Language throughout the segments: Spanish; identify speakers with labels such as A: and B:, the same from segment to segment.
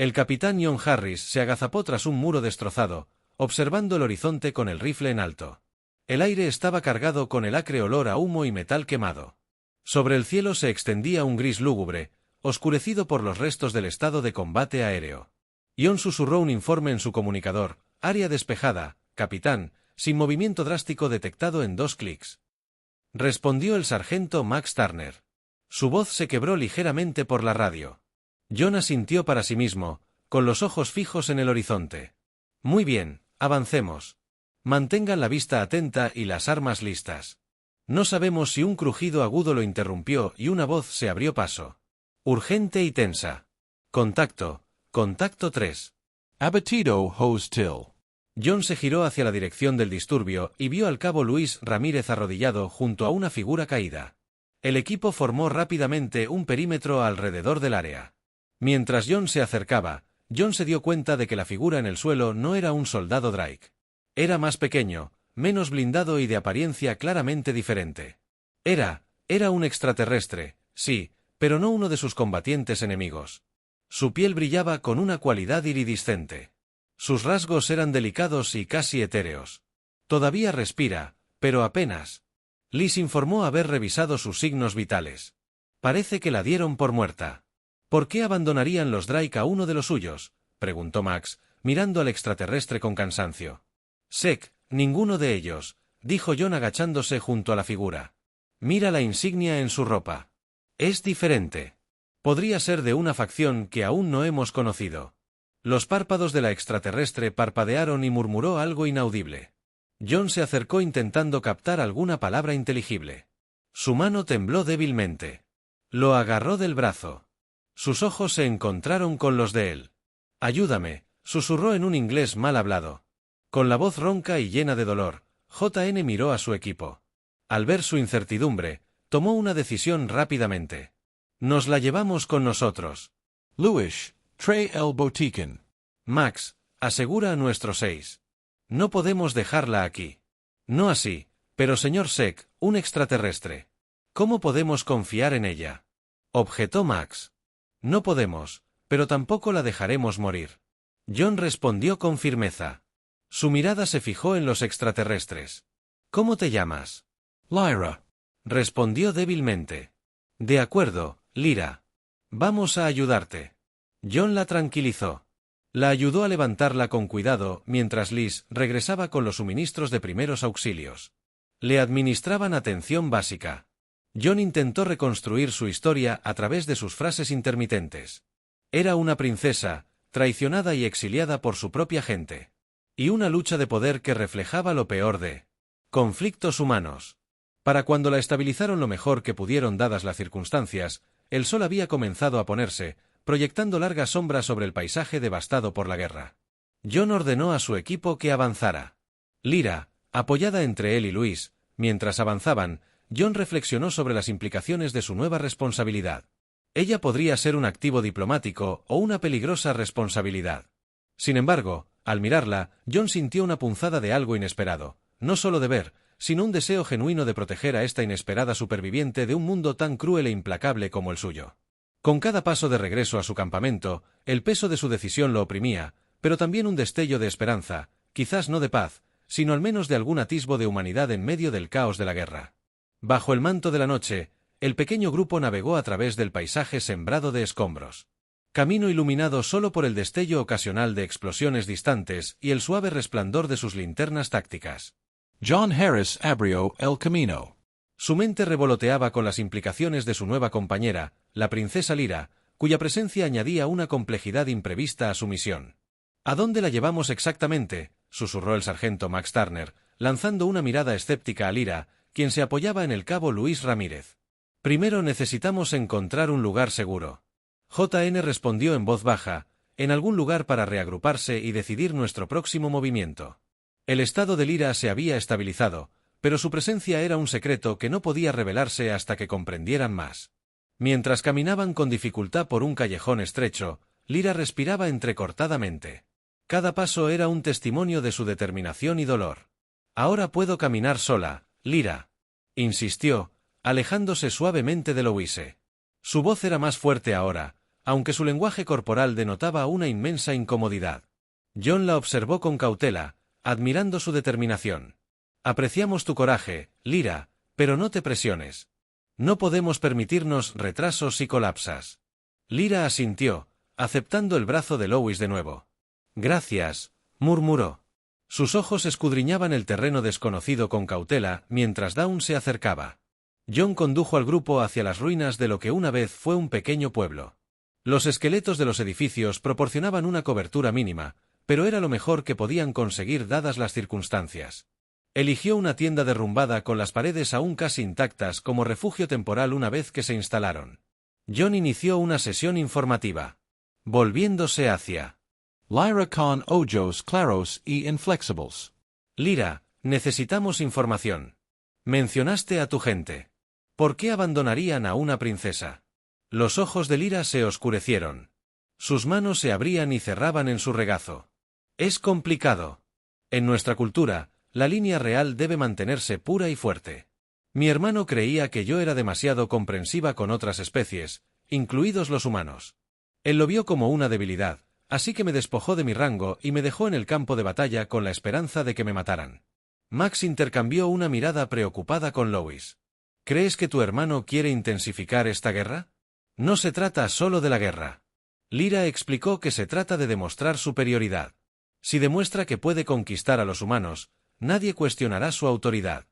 A: El capitán John Harris se agazapó tras un muro destrozado, observando el horizonte con el rifle en alto. El aire estaba cargado con el acre olor a humo y metal quemado. Sobre el cielo se extendía un gris lúgubre, oscurecido por los restos del estado de combate aéreo. John susurró un informe en su comunicador: área despejada, capitán, sin movimiento drástico detectado en 2 clics. Respondió el sargento Max Turner. Su voz se quebró ligeramente por la radio. John asintió para sí mismo, con los ojos fijos en el horizonte. Muy bien, avancemos. Mantengan la vista atenta y las armas listas. No sabemos si un crujido agudo lo interrumpió y una voz se abrió paso. Urgente y tensa. Contacto 3.
B: Abatido hostil.
A: John se giró hacia la dirección del disturbio y vio al cabo Luis Ramírez arrodillado junto a una figura caída. El equipo formó rápidamente un perímetro alrededor del área. Mientras John se acercaba, John se dio cuenta de que la figura en el suelo no era un soldado Drake. Era más pequeño, menos blindado y de apariencia claramente diferente. Era un extraterrestre, sí, pero no uno de sus combatientes enemigos. Su piel brillaba con una cualidad iridiscente. Sus rasgos eran delicados y casi etéreos. Todavía respira, pero apenas. Liz informó haber revisado sus signos vitales. Parece que la dieron por muerta. ¿Por qué abandonarían los Drake a uno de los suyos?, preguntó Max, mirando al extraterrestre con cansancio. Sec, ninguno de ellos, dijo John agachándose junto a la figura. Mira la insignia en su ropa. Es diferente. Podría ser de una facción que aún no hemos conocido. Los párpados de la extraterrestre parpadearon y murmuró algo inaudible. John se acercó intentando captar alguna palabra inteligible. Su mano tembló débilmente. Lo agarró del brazo. Sus ojos se encontraron con los de él. Ayúdame, susurró en un inglés mal hablado. Con la voz ronca y llena de dolor, JN miró a su equipo. Al ver su incertidumbre, tomó una decisión rápidamente. Nos la llevamos con nosotros.
B: Luis, trae el botiquín.
A: Max, asegura a nuestros 6. No podemos dejarla aquí. No así, pero señor Sec, un extraterrestre. ¿Cómo podemos confiar en ella?, objetó Max. No podemos, pero tampoco la dejaremos morir. John respondió con firmeza. Su mirada se fijó en los extraterrestres. ¿Cómo te llamas?
B: Lyra.
A: Respondió débilmente. De acuerdo, Lyra. Vamos a ayudarte. John la tranquilizó. La ayudó a levantarla con cuidado mientras Liz regresaba con los suministros de primeros auxilios. Le administraban atención básica. John intentó reconstruir su historia a través de sus frases intermitentes. Era una princesa, traicionada y exiliada por su propia gente. Y una lucha de poder que reflejaba lo peor de conflictos humanos. Para cuando la estabilizaron lo mejor que pudieron dadas las circunstancias, el sol había comenzado a ponerse, proyectando largas sombras sobre el paisaje devastado por la guerra. John ordenó a su equipo que avanzara. Lyra, apoyada entre él y Luis, mientras avanzaban, John reflexionó sobre las implicaciones de su nueva responsabilidad. Ella podría ser un activo diplomático o una peligrosa responsabilidad. Sin embargo, al mirarla, John sintió una punzada de algo inesperado, no solo de ver, sino un deseo genuino de proteger a esta inesperada superviviente de un mundo tan cruel e implacable como el suyo. Con cada paso de regreso a su campamento, el peso de su decisión lo oprimía, pero también un destello de esperanza, quizás no de paz, sino al menos de algún atisbo de humanidad en medio del caos de la guerra. Bajo el manto de la noche, el pequeño grupo navegó a través del paisaje sembrado de escombros. Camino iluminado solo por el destello ocasional de explosiones distantes y el suave resplandor de sus linternas tácticas.
B: John Harris abrió el camino.
A: Su mente revoloteaba con las implicaciones de su nueva compañera, la princesa Lyra, cuya presencia añadía una complejidad imprevista a su misión. ¿A dónde la llevamos exactamente?, susurró el sargento Max Turner, lanzando una mirada escéptica a Lyra, quien se apoyaba en el cabo Luis Ramírez. Primero necesitamos encontrar un lugar seguro. JN respondió en voz baja, en algún lugar para reagruparse y decidir nuestro próximo movimiento. El estado de Lyra se había estabilizado, pero su presencia era un secreto que no podía revelarse hasta que comprendieran más. Mientras caminaban con dificultad por un callejón estrecho, Lyra respiraba entrecortadamente. Cada paso era un testimonio de su determinación y dolor. Ahora puedo caminar sola, Lyra, insistió, alejándose suavemente de Louise. Su voz era más fuerte ahora, aunque su lenguaje corporal denotaba una inmensa incomodidad. John la observó con cautela, admirando su determinación. Apreciamos tu coraje, Lyra, pero no te presiones. No podemos permitirnos retrasos y colapsas. Lyra asintió, aceptando el brazo de Lois de nuevo. Gracias, murmuró. Sus ojos escudriñaban el terreno desconocido con cautela mientras Dawn se acercaba. John condujo al grupo hacia las ruinas de lo que una vez fue un pequeño pueblo. Los esqueletos de los edificios proporcionaban una cobertura mínima, pero era lo mejor que podían conseguir dadas las circunstancias. Eligió una tienda derrumbada con las paredes aún casi intactas como refugio temporal una vez que se instalaron. John inició una sesión informativa. Volviéndose hacia
B: Lyra con ojos claros y inflexibles.
A: Lyra, necesitamos información. Mencionaste a tu gente. ¿Por qué abandonarían a una princesa? Los ojos de Lyra se oscurecieron. Sus manos se abrían y cerraban en su regazo. Es complicado. En nuestra cultura, la línea real debe mantenerse pura y fuerte. Mi hermano creía que yo era demasiado comprensiva con otras especies, incluidos los humanos. Él lo vio como una debilidad, así que me despojó de mi rango y me dejó en el campo de batalla con la esperanza de que me mataran. Max intercambió una mirada preocupada con Lois. ¿Crees que tu hermano quiere intensificar esta guerra? No se trata solo de la guerra. Lyra explicó que se trata de demostrar superioridad. Si demuestra que puede conquistar a los humanos, nadie cuestionará su autoridad.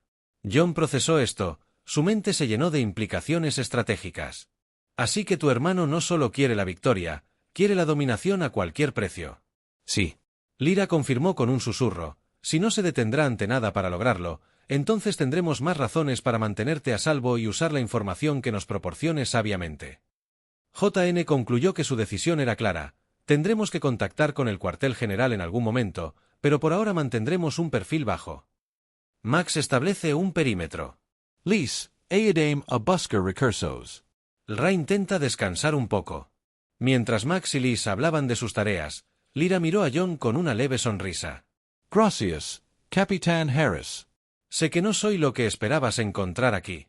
A: John procesó esto, su mente se llenó de implicaciones estratégicas. Así que tu hermano no solo quiere la victoria, quiere la dominación a cualquier precio.
B: Sí.
A: Lyra confirmó con un susurro, si no se detendrá ante nada para lograrlo, entonces tendremos más razones para mantenerte a salvo y usar la información que nos proporcione sabiamente. JN concluyó que su decisión era clara, tendremos que contactar con el cuartel general en algún momento, pero por ahora mantendremos un perfil bajo. Max establece un perímetro.
B: Lys, Aedame a buscar recursos.
A: Ra intenta descansar un poco. Mientras Max y Lys hablaban de sus tareas, Lyra miró a John con una leve sonrisa.
B: Gracias, Capitán Harris.
A: Sé que no soy lo que esperabas encontrar aquí.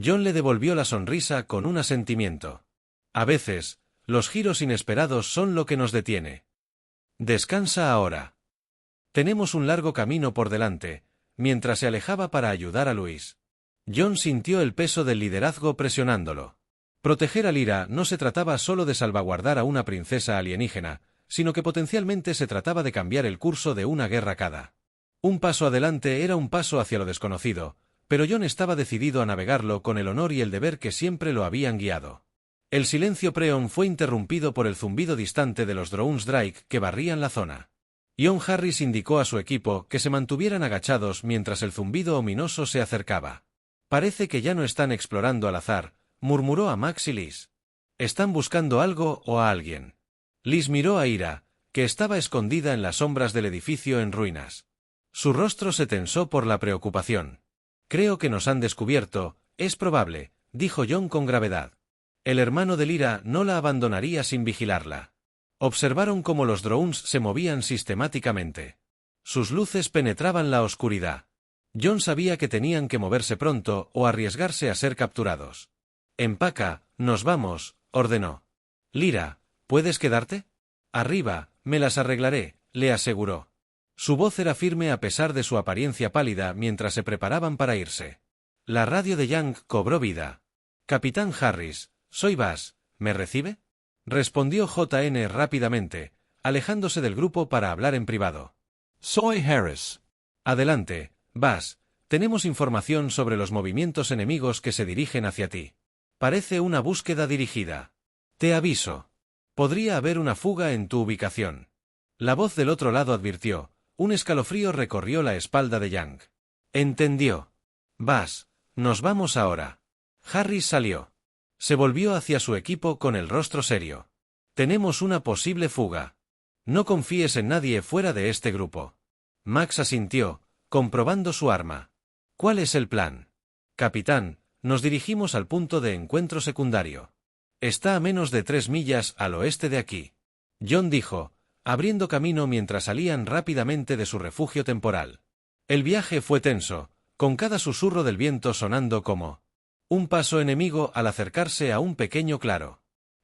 A: John le devolvió la sonrisa con un asentimiento. A veces, los giros inesperados son lo que nos detiene. Descansa ahora. Tenemos un largo camino por delante, mientras se alejaba para ayudar a Luis. John sintió el peso del liderazgo presionándolo. Proteger a Lyra no se trataba solo de salvaguardar a una princesa alienígena, sino que potencialmente se trataba de cambiar el curso de una guerra cada. Un paso adelante era un paso hacia lo desconocido, pero John estaba decidido a navegarlo con el honor y el deber que siempre lo habían guiado. El silencio preon fue interrumpido por el zumbido distante de los drones Drake que barrían la zona. John Harris indicó a su equipo que se mantuvieran agachados mientras el zumbido ominoso se acercaba. Parece que ya no están explorando al azar, murmuró a Max y Lys. Están buscando algo o a alguien. Lys miró a Ira, que estaba escondida en las sombras del edificio en ruinas. Su rostro se tensó por la preocupación. Creo que nos han descubierto, es probable, dijo John con gravedad. El hermano de Lyra no la abandonaría sin vigilarla. Observaron cómo los drones se movían sistemáticamente. Sus luces penetraban la oscuridad. John sabía que tenían que moverse pronto o arriesgarse a ser capturados. Empaca, nos vamos, ordenó. Lyra, ¿puedes quedarte? Arriba, me las arreglaré, le aseguró. Su voz era firme a pesar de su apariencia pálida mientras se preparaban para irse. La radio de Young cobró vida. Capitán Harris, soy Bass, ¿me recibe? Respondió JN rápidamente, alejándose del grupo para hablar en privado.
B: Soy Harris.
A: Adelante, Bass, tenemos información sobre los movimientos enemigos que se dirigen hacia ti. Parece una búsqueda dirigida. Te aviso. Podría haber una fuga en tu ubicación. La voz del otro lado advirtió, un escalofrío recorrió la espalda de Young. Entendió. Bass, nos vamos ahora. Harris salió. Se volvió hacia su equipo con el rostro serio. Tenemos una posible fuga. No confíes en nadie fuera de este grupo. Max asintió, comprobando su arma. ¿Cuál es el plan? Capitán, nos dirigimos al punto de encuentro secundario. Está a menos de 3 millas al oeste de aquí. John dijo, abriendo camino mientras salían rápidamente de su refugio temporal. El viaje fue tenso, con cada susurro del viento sonando como un paso enemigo al acercarse a un pequeño claro.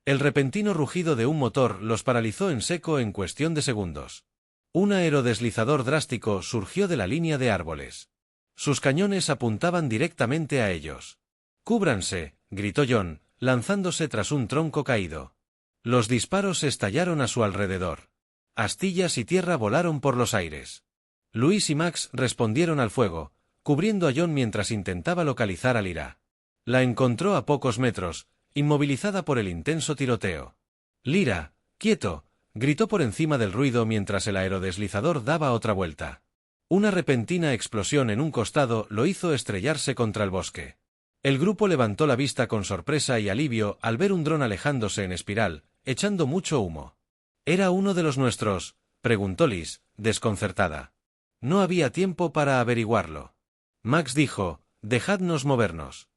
A: El repentino rugido de un motor los paralizó en seco en cuestión de segundos. Un aerodeslizador drástico surgió de la línea de árboles. Sus cañones apuntaban directamente a ellos. «¡Cúbranse!», gritó John, lanzándose tras un tronco caído. Los disparos estallaron a su alrededor. Astillas y tierra volaron por los aires. Luis y Max respondieron al fuego, cubriendo a John mientras intentaba localizar a Lyra. La encontró a pocos metros, inmovilizada por el intenso tiroteo. «Lyra, quieto», gritó por encima del ruido mientras el aerodeslizador daba otra vuelta. Una repentina explosión en un costado lo hizo estrellarse contra el bosque. El grupo levantó la vista con sorpresa y alivio al ver un dron alejándose en espiral, echando mucho humo. «¿Era uno de los nuestros?», preguntó Liz, desconcertada. No había tiempo para averiguarlo. Max dijo: «Dejadnos movernos».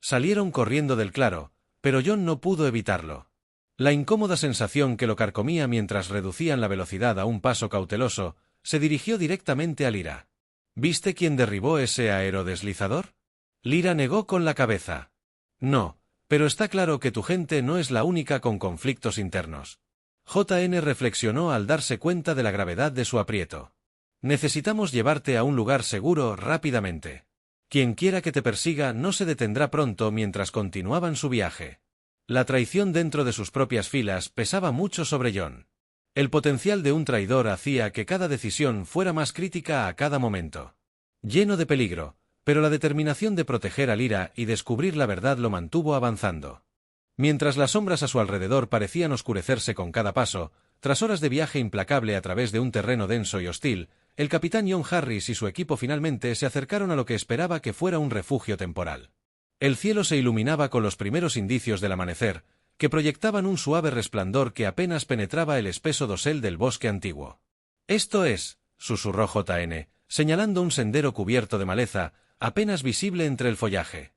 A: Salieron corriendo del claro, pero John no pudo evitarlo. La incómoda sensación que lo carcomía mientras reducían la velocidad a un paso cauteloso, se dirigió directamente a Lyra. «¿Viste quién derribó ese aerodeslizador?». Lyra negó con la cabeza. «No, pero está claro que tu gente no es la única con conflictos internos». JN reflexionó al darse cuenta de la gravedad de su aprieto. «Necesitamos llevarte a un lugar seguro rápidamente. Quien quiera que te persiga no se detendrá pronto». Mientras continuaban su viaje. La traición dentro de sus propias filas pesaba mucho sobre John. El potencial de un traidor hacía que cada decisión fuera más crítica a cada momento. Lleno de peligro, pero la determinación de proteger a Lyra y descubrir la verdad lo mantuvo avanzando. Mientras las sombras a su alrededor parecían oscurecerse con cada paso, tras horas de viaje implacable a través de un terreno denso y hostil, el capitán John Harris y su equipo finalmente se acercaron a lo que esperaba que fuera un refugio temporal. El cielo se iluminaba con los primeros indicios del amanecer, que proyectaban un suave resplandor que apenas penetraba el espeso dosel del bosque antiguo. «Esto es», susurró JN, señalando un sendero cubierto de maleza, apenas visible entre el follaje.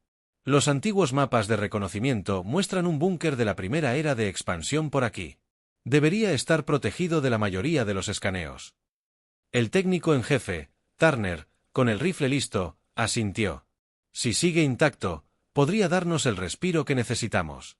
A: «Los antiguos mapas de reconocimiento muestran un búnker de la primera era de expansión por aquí. Debería estar protegido de la mayoría de los escaneos». El técnico en jefe, Turner, con el rifle listo, asintió. «Si sigue intacto, podría darnos el respiro que necesitamos».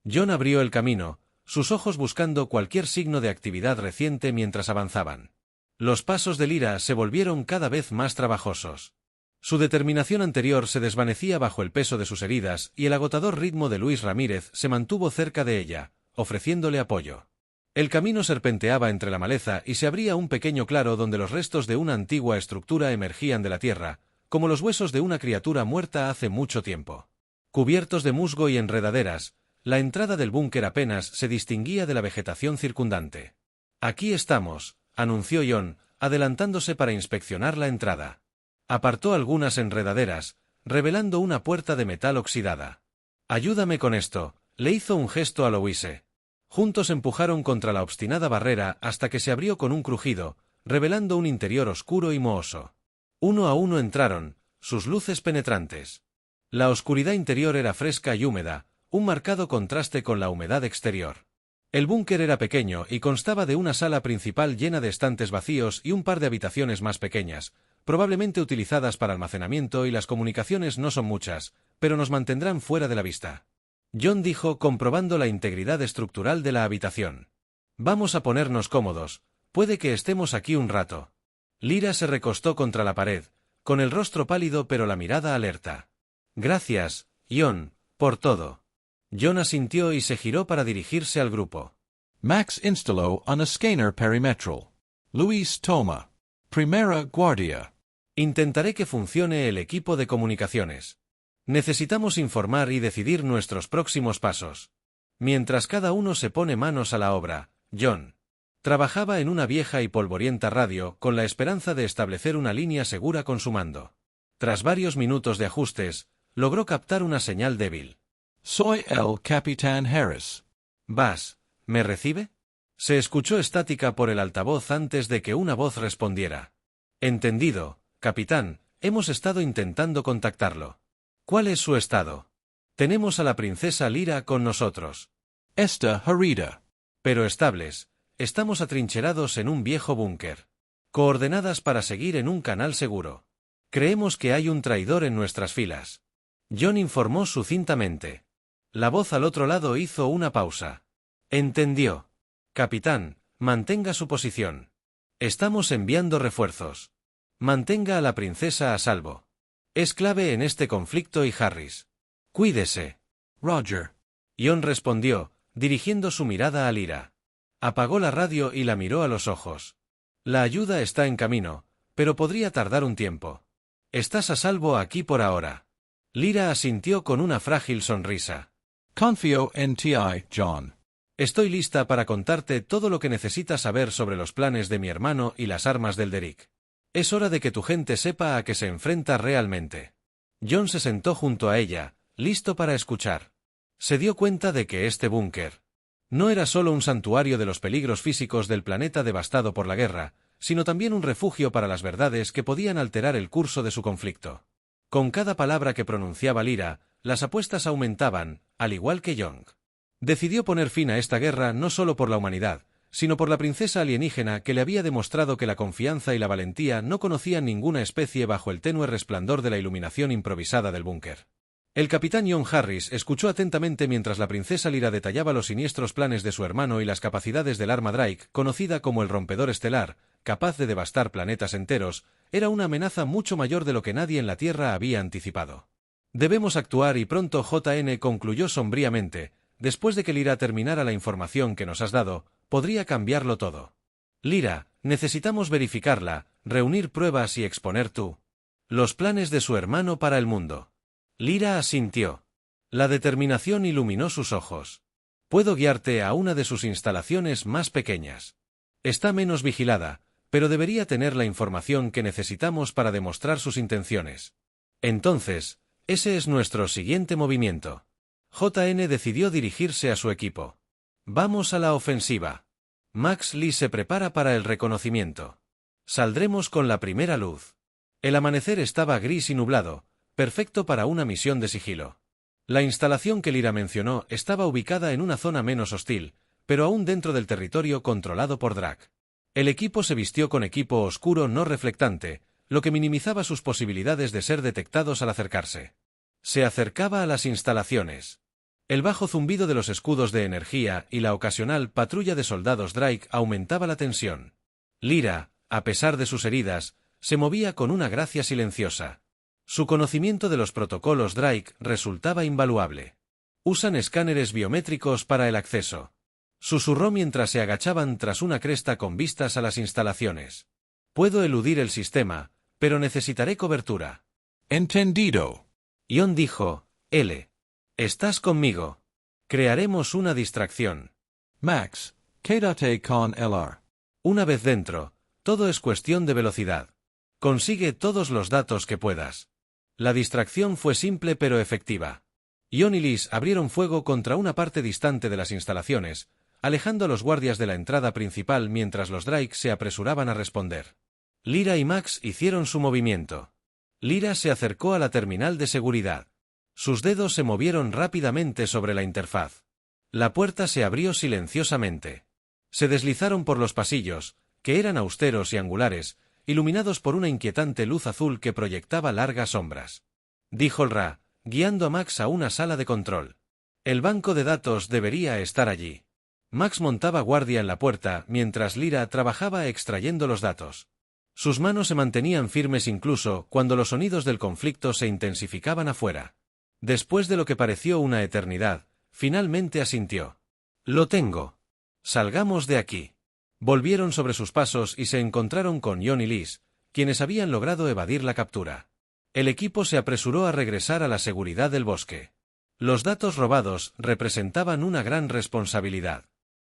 A: John abrió el camino, sus ojos buscando cualquier signo de actividad reciente mientras avanzaban. Los pasos de Lyra se volvieron cada vez más trabajosos. Su determinación anterior se desvanecía bajo el peso de sus heridas y el agotador ritmo de Luis Ramírez se mantuvo cerca de ella, ofreciéndole apoyo. El camino serpenteaba entre la maleza y se abría un pequeño claro donde los restos de una antigua estructura emergían de la tierra, como los huesos de una criatura muerta hace mucho tiempo. Cubiertos de musgo y enredaderas, la entrada del búnker apenas se distinguía de la vegetación circundante. «Aquí estamos», anunció John, adelantándose para inspeccionar la entrada. Apartó algunas enredaderas, revelando una puerta de metal oxidada. «Ayúdame con esto», le hizo un gesto a Louise. Juntos empujaron contra la obstinada barrera hasta que se abrió con un crujido, revelando un interior oscuro y mohoso. Uno a uno entraron, sus luces penetrantes. La oscuridad interior era fresca y húmeda, un marcado contraste con la humedad exterior. El búnker era pequeño y constaba de una sala principal llena de estantes vacíos y un par de habitaciones más pequeñas, probablemente utilizadas para almacenamiento, y las comunicaciones no son muchas, pero nos mantendrán fuera de la vista. John dijo, comprobando la integridad estructural de la habitación. «Vamos a ponernos cómodos, puede que estemos aquí un rato». Lyra se recostó contra la pared, con el rostro pálido pero la mirada alerta. «Gracias, John, por todo». John asintió y se giró para dirigirse al grupo.
B: Max instaló on a scanner perimetral. Luis toma. Primera Guardia.
A: Intentaré que funcione el equipo de comunicaciones. Necesitamos informar y decidir nuestros próximos pasos. Mientras cada uno se pone manos a la obra, John trabajaba en una vieja y polvorienta radio con la esperanza de establecer una línea segura con su mando. Tras varios minutos de ajustes, logró captar una señal débil.
B: Soy el Capitán Harris.
A: «Vas, ¿me recibe?». Se escuchó estática por el altavoz antes de que una voz respondiera. «Entendido, capitán, hemos estado intentando contactarlo». «¿Cuál es su estado?». «Tenemos a la princesa Lyra con nosotros».
B: Esta herida.
A: «Pero estables, estamos atrincherados en un viejo búnker. Coordenadas para seguir en un canal seguro. Creemos que hay un traidor en nuestras filas». John informó sucintamente. La voz al otro lado hizo una pausa. Entendió. Capitán, mantenga su posición. Estamos enviando refuerzos. Mantenga a la princesa a salvo. Es clave en este conflicto y Harris. Cuídese.
B: Roger.
A: Jon respondió, dirigiendo su mirada a Lyra. Apagó la radio y la miró a los ojos. La ayuda está en camino, pero podría tardar un tiempo. Estás a salvo aquí por ahora. Lyra asintió con una frágil sonrisa.
B: Confío en ti, John.
A: Estoy lista para contarte todo lo que necesitas saber sobre los planes de mi hermano y las armas del Derrick. Es hora de que tu gente sepa a qué se enfrenta realmente. Jon se sentó junto a ella, listo para escuchar. Se dio cuenta de que este búnker no era solo un santuario de los peligros físicos del planeta devastado por la guerra, sino también un refugio para las verdades que podían alterar el curso de su conflicto. Con cada palabra que pronunciaba Lyra, las apuestas aumentaban, al igual que Jon. Decidió poner fin a esta guerra no solo por la humanidad, sino por la princesa alienígena que le había demostrado que la confianza y la valentía no conocían ninguna especie bajo el tenue resplandor de la iluminación improvisada del búnker. El capitán Jon Harris escuchó atentamente mientras la princesa Lyra detallaba los siniestros planes de su hermano y las capacidades del arma Drake, conocida como el rompedor estelar, capaz de devastar planetas enteros, era una amenaza mucho mayor de lo que nadie en la Tierra había anticipado. Debemos actuar y pronto, JN concluyó sombríamente. Después de que Lyra terminara la información que nos has dado, podría cambiarlo todo. Lyra, necesitamos verificarla, reunir pruebas y exponer los planes de su hermano para el mundo. Lyra asintió. La determinación iluminó sus ojos. Puedo guiarte a una de sus instalaciones más pequeñas. Está menos vigilada, pero debería tener la información que necesitamos para demostrar sus intenciones. Entonces, ese es nuestro siguiente movimiento. JN decidió dirigirse a su equipo. Vamos a la ofensiva. Max Lee se prepara para el reconocimiento. Saldremos con la primera luz. El amanecer estaba gris y nublado, perfecto para una misión de sigilo. La instalación que Lyra mencionó estaba ubicada en una zona menos hostil, pero aún dentro del territorio controlado por Drack. El equipo se vistió con equipo oscuro no reflectante, lo que minimizaba sus posibilidades de ser detectados al acercarse. Se acercaba a las instalaciones. El bajo zumbido de los escudos de energía y la ocasional patrulla de soldados Drake aumentaba la tensión. Lyra, a pesar de sus heridas, se movía con una gracia silenciosa. Su conocimiento de los protocolos Drake resultaba invaluable. Usan escáneres biométricos para el acceso. Susurró mientras se agachaban tras una cresta con vistas a las instalaciones. Puedo eludir el sistema, pero necesitaré cobertura.
B: Entendido.
A: Jon dijo, L. Estás conmigo. Crearemos una distracción.
B: Max, quédate con LR.
A: Una vez dentro, todo es cuestión de velocidad. Consigue todos los datos que puedas. La distracción fue simple pero efectiva. Jon y Liz abrieron fuego contra una parte distante de las instalaciones, alejando a los guardias de la entrada principal mientras los Drake se apresuraban a responder. Lyra y Max hicieron su movimiento. Lyra se acercó a la terminal de seguridad. Sus dedos se movieron rápidamente sobre la interfaz. La puerta se abrió silenciosamente. Se deslizaron por los pasillos, que eran austeros y angulares, iluminados por una inquietante luz azul que proyectaba largas sombras. Dijo el Ra, guiando a Max a una sala de control. El banco de datos debería estar allí. Max montaba guardia en la puerta mientras Lyra trabajaba extrayendo los datos. Sus manos se mantenían firmes incluso cuando los sonidos del conflicto se intensificaban afuera. Después de lo que pareció una eternidad, finalmente asintió. Lo tengo. Salgamos de aquí. Volvieron sobre sus pasos y se encontraron con Jon y Liz, quienes habían logrado evadir la captura. El equipo se apresuró a regresar a la seguridad del bosque. Los datos robados representaban una gran responsabilidad.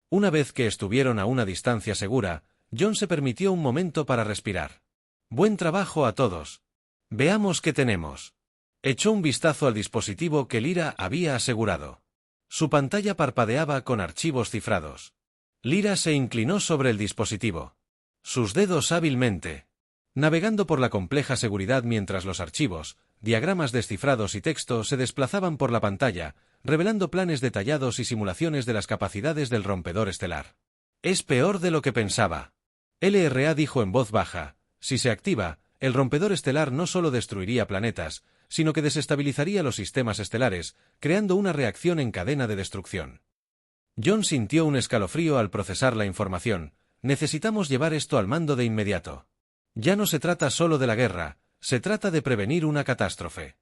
A: Una vez que estuvieron a una distancia segura, Jon se permitió un momento para respirar. Buen trabajo a todos. Veamos qué tenemos. Echó un vistazo al dispositivo que Lyra había asegurado. Su pantalla parpadeaba con archivos cifrados. Lyra se inclinó sobre el dispositivo. Sus dedos hábilmente. Navegando por la compleja seguridad mientras los archivos, diagramas descifrados y texto se desplazaban por la pantalla, revelando planes detallados y simulaciones de las capacidades del rompedor estelar. Es peor de lo que pensaba. LRA dijo en voz baja, si se activa, el rompedor estelar no solo destruiría planetas, sino que desestabilizaría los sistemas estelares, creando una reacción en cadena de destrucción. John sintió un escalofrío al procesar la información. Necesitamos llevar esto al mando de inmediato. Ya no se trata solo de la guerra, se trata de prevenir una catástrofe.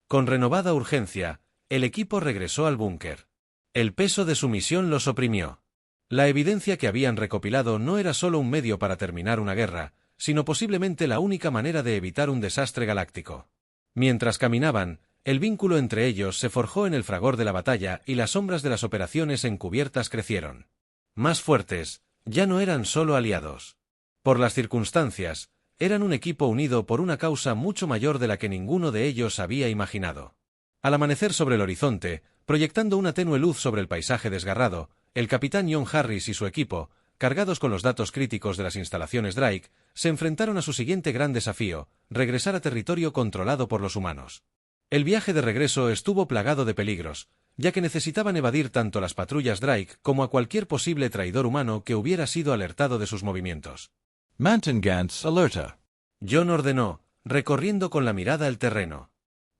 A: Con renovada urgencia, el equipo regresó al búnker. El peso de su misión los oprimió. La evidencia que habían recopilado no era solo un medio para terminar una guerra, sino posiblemente la única manera de evitar un desastre galáctico. Mientras caminaban, el vínculo entre ellos se forjó en el fragor de la batalla y las sombras de las operaciones encubiertas crecieron. Más fuertes, ya no eran solo aliados. Por las circunstancias, eran un equipo unido por una causa mucho mayor de la que ninguno de ellos había imaginado. Al amanecer sobre el horizonte, proyectando una tenue luz sobre el paisaje desgarrado, el capitán John Harris y su equipo, cargados con los datos críticos de las instalaciones Drake, se enfrentaron a su siguiente gran desafío: regresar a territorio controlado por los humanos. El viaje de regreso estuvo plagado de peligros, ya que necesitaban evadir tanto las patrullas Drake como a cualquier posible traidor humano que hubiera sido alertado de sus movimientos.
B: Mantengans alerta.
A: John ordenó, recorriendo con la mirada el terreno.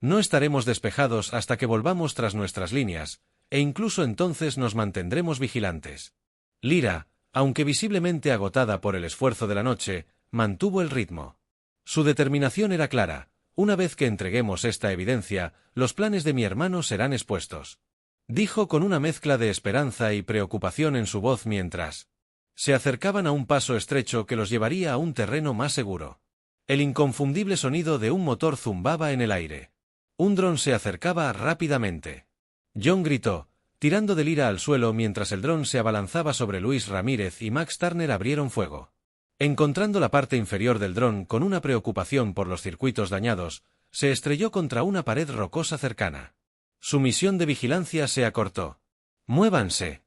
A: No estaremos despejados hasta que volvamos tras nuestras líneas, e incluso entonces nos mantendremos vigilantes. Lyra, aunque visiblemente agotada por el esfuerzo de la noche, mantuvo el ritmo. Su determinación era clara: una vez que entreguemos esta evidencia, los planes de mi hermano serán expuestos. Dijo con una mezcla de esperanza y preocupación en su voz mientras se acercaban a un paso estrecho que los llevaría a un terreno más seguro. El inconfundible sonido de un motor zumbaba en el aire. Un dron se acercaba rápidamente. John gritó, tirando de Lyra al suelo mientras el dron se abalanzaba sobre Luis Ramírez y Max Turner abrieron fuego. Encontrando la parte inferior del dron con una preocupación por los circuitos dañados, se estrelló contra una pared rocosa cercana. Su misión de vigilancia se acortó. ¡Muévanse!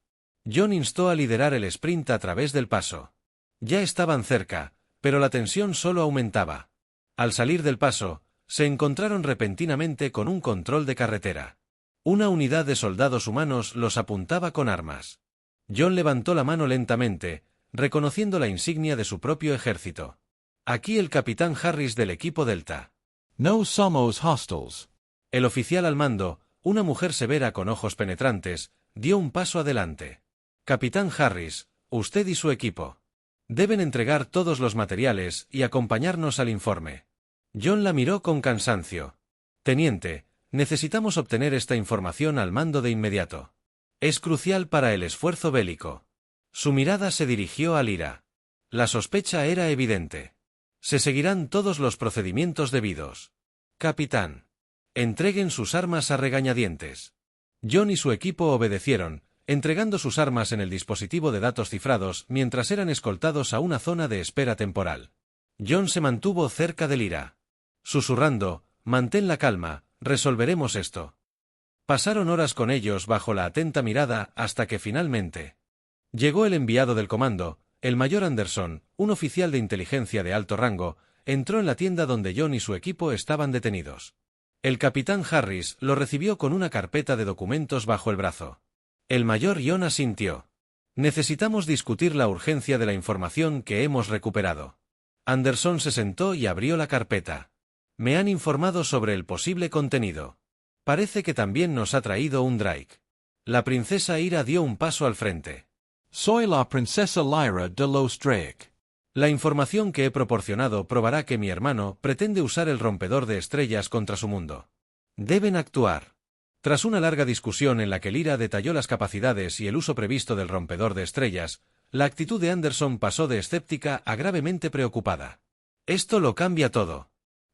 A: John instó a liderar el sprint a través del paso. Ya estaban cerca, pero la tensión solo aumentaba. Al salir del paso, se encontraron repentinamente con un control de carretera. Una unidad de soldados humanos los apuntaba con armas. John levantó la mano lentamente, reconociendo la insignia de su propio ejército. Aquí el capitán Harris del equipo Delta.
B: No somos hostiles.
A: El oficial al mando, una mujer severa con ojos penetrantes, dio un paso adelante. Capitán Harris, usted y su equipo deben entregar todos los materiales y acompañarnos al informe. John la miró con cansancio. Teniente, necesitamos obtener esta información al mando de inmediato. Es crucial para el esfuerzo bélico. Su mirada se dirigió a Lyra. La sospecha era evidente. Se seguirán todos los procedimientos debidos. Capitán, entreguen sus armas a regañadientes. John y su equipo obedecieron, entregando sus armas en el dispositivo de datos cifrados mientras eran escoltados a una zona de espera temporal. John se mantuvo cerca de Lyra. Susurrando, mantén la calma, resolveremos esto. Pasaron horas con ellos bajo la atenta mirada hasta que finalmente llegó el enviado del comando, el mayor Anderson, un oficial de inteligencia de alto rango, entró en la tienda donde John y su equipo estaban detenidos. El capitán Harris lo recibió con una carpeta de documentos bajo el brazo. El mayor John asintió. Necesitamos discutir la urgencia de la información que hemos recuperado. Anderson se sentó y abrió la carpeta. Me han informado sobre el posible contenido. Parece que también nos ha traído un Drake. La princesa Ira dio un paso al frente.
B: Soy la princesa Lyra de los Drake.
A: La información que he proporcionado probará que mi hermano pretende usar el rompedor de estrellas contra su mundo. Deben actuar. Tras una larga discusión en la que Lyra detalló las capacidades y el uso previsto del rompedor de estrellas, la actitud de Anderson pasó de escéptica a gravemente preocupada. Esto lo cambia todo.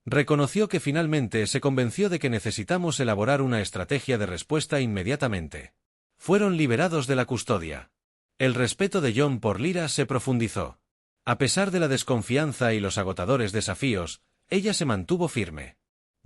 A: Reconoció que finalmente se convenció de que necesitamos elaborar una estrategia de respuesta inmediatamente. Fueron liberados de la custodia. El respeto de John por Lyra se profundizó. A pesar de la desconfianza y los agotadores desafíos, ella se mantuvo firme.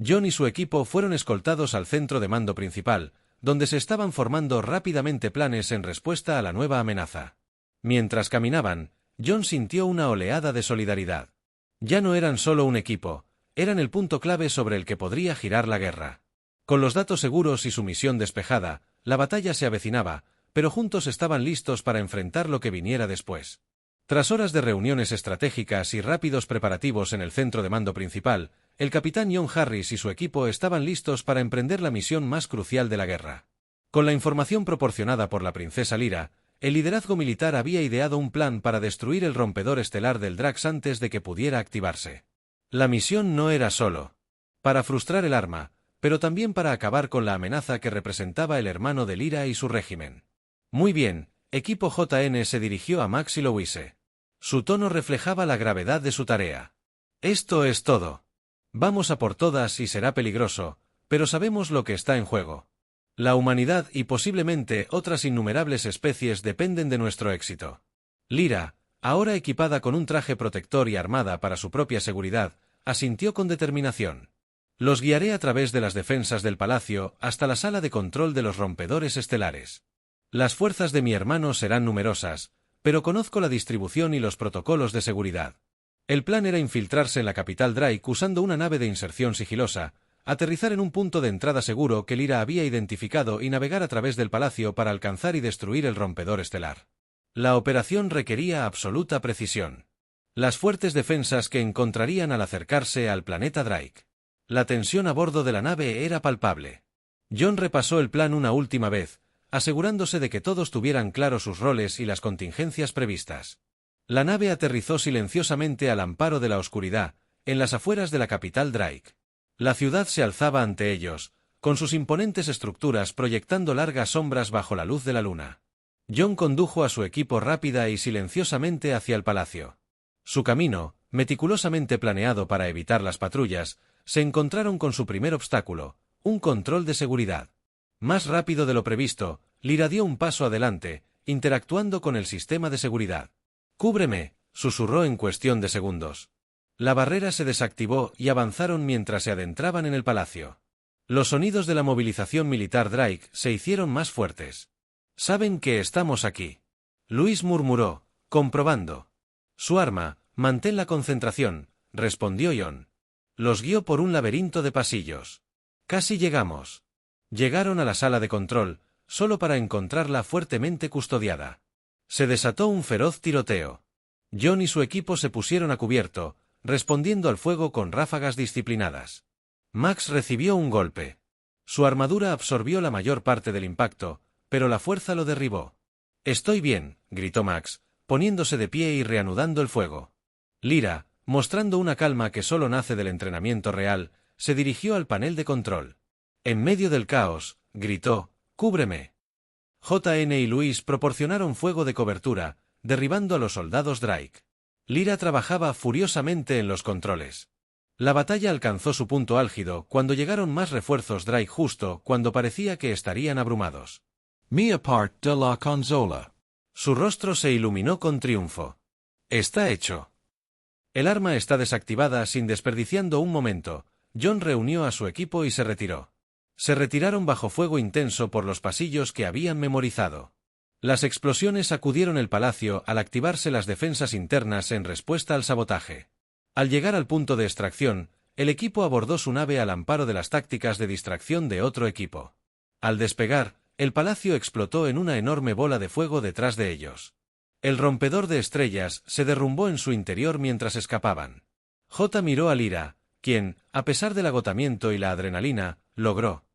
A: John y su equipo fueron escoltados al centro de mando principal, donde se estaban formando rápidamente planes en respuesta a la nueva amenaza. Mientras caminaban, John sintió una oleada de solidaridad. Ya no eran solo un equipo, eran el punto clave sobre el que podría girar la guerra. Con los datos seguros y su misión despejada, la batalla se avecinaba, pero juntos estaban listos para enfrentar lo que viniera después. Tras horas de reuniones estratégicas y rápidos preparativos en el centro de mando principal, el capitán John Harris y su equipo estaban listos para emprender la misión más crucial de la guerra. Con la información proporcionada por la princesa Lyra, el liderazgo militar había ideado un plan para destruir el rompedor estelar del Drax antes de que pudiera activarse. La misión no era solo para frustrar el arma, pero también para acabar con la amenaza que representaba el hermano de Lyra y su régimen. Muy bien, equipo JN se dirigió a Max y Louise. Su tono reflejaba la gravedad de su tarea. Esto es todo. Vamos a por todas y será peligroso, pero sabemos lo que está en juego. La humanidad y posiblemente otras innumerables especies dependen de nuestro éxito. Lyra, ahora equipada con un traje protector y armada para su propia seguridad, asintió con determinación. Los guiaré a través de las defensas del palacio hasta la sala de control de los rompedores estelares. Las fuerzas de mi hermano serán numerosas, pero conozco la distribución y los protocolos de seguridad. El plan era infiltrarse en la capital Drake usando una nave de inserción sigilosa, aterrizar en un punto de entrada seguro que Lyra había identificado y navegar a través del palacio para alcanzar y destruir el rompedor estelar. La operación requería absoluta precisión. Las fuertes defensas que encontrarían al acercarse al planeta Drake. La tensión a bordo de la nave era palpable. John repasó el plan una última vez, asegurándose de que todos tuvieran claros sus roles y las contingencias previstas. La nave aterrizó silenciosamente al amparo de la oscuridad, en las afueras de la capital Drake. La ciudad se alzaba ante ellos, con sus imponentes estructuras proyectando largas sombras bajo la luz de la luna. John condujo a su equipo rápida y silenciosamente hacia el palacio. Su camino, meticulosamente planeado para evitar las patrullas, se encontraron con su primer obstáculo, un control de seguridad. Más rápido de lo previsto, Lyra dio un paso adelante, interactuando con el sistema de seguridad. «Cúbreme», susurró en cuestión de segundos. La barrera se desactivó y avanzaron mientras se adentraban en el palacio. Los sonidos de la movilización militar Drake se hicieron más fuertes. «Saben que estamos aquí», Luis murmuró, comprobando. «Su arma, mantén la concentración», respondió John. Los guió por un laberinto de pasillos. Casi llegamos. Llegaron a la sala de control, solo para encontrarla fuertemente custodiada. Se desató un feroz tiroteo. John y su equipo se pusieron a cubierto, respondiendo al fuego con ráfagas disciplinadas. Max recibió un golpe. Su armadura absorbió la mayor parte del impacto, pero la fuerza lo derribó. «Estoy bien», gritó Max, poniéndose de pie y reanudando el fuego. Lyra, mostrando una calma que solo nace del entrenamiento real, se dirigió al panel de control. En medio del caos, gritó, «¡Cúbreme!». JN y Luis proporcionaron fuego de cobertura, derribando a los soldados Drake. Lyra trabajaba furiosamente en los controles. La batalla alcanzó su punto álgido cuando llegaron más refuerzos Drake justo cuando parecía que estarían abrumados.
B: Mia part de la consola.
A: Su rostro se iluminó con triunfo. «Está hecho». El arma está desactivada sin desperdiciando un momento. John reunió a su equipo y se retiró. Se retiraron bajo fuego intenso por los pasillos que habían memorizado. Las explosiones sacudieron el palacio al activarse las defensas internas en respuesta al sabotaje. Al llegar al punto de extracción, el equipo abordó su nave al amparo de las tácticas de distracción de otro equipo. Al despegar, el palacio explotó en una enorme bola de fuego detrás de ellos. El rompedor de estrellas se derrumbó en su interior mientras escapaban. J miró a Lyra, quien, a pesar del agotamiento y la adrenalina, logró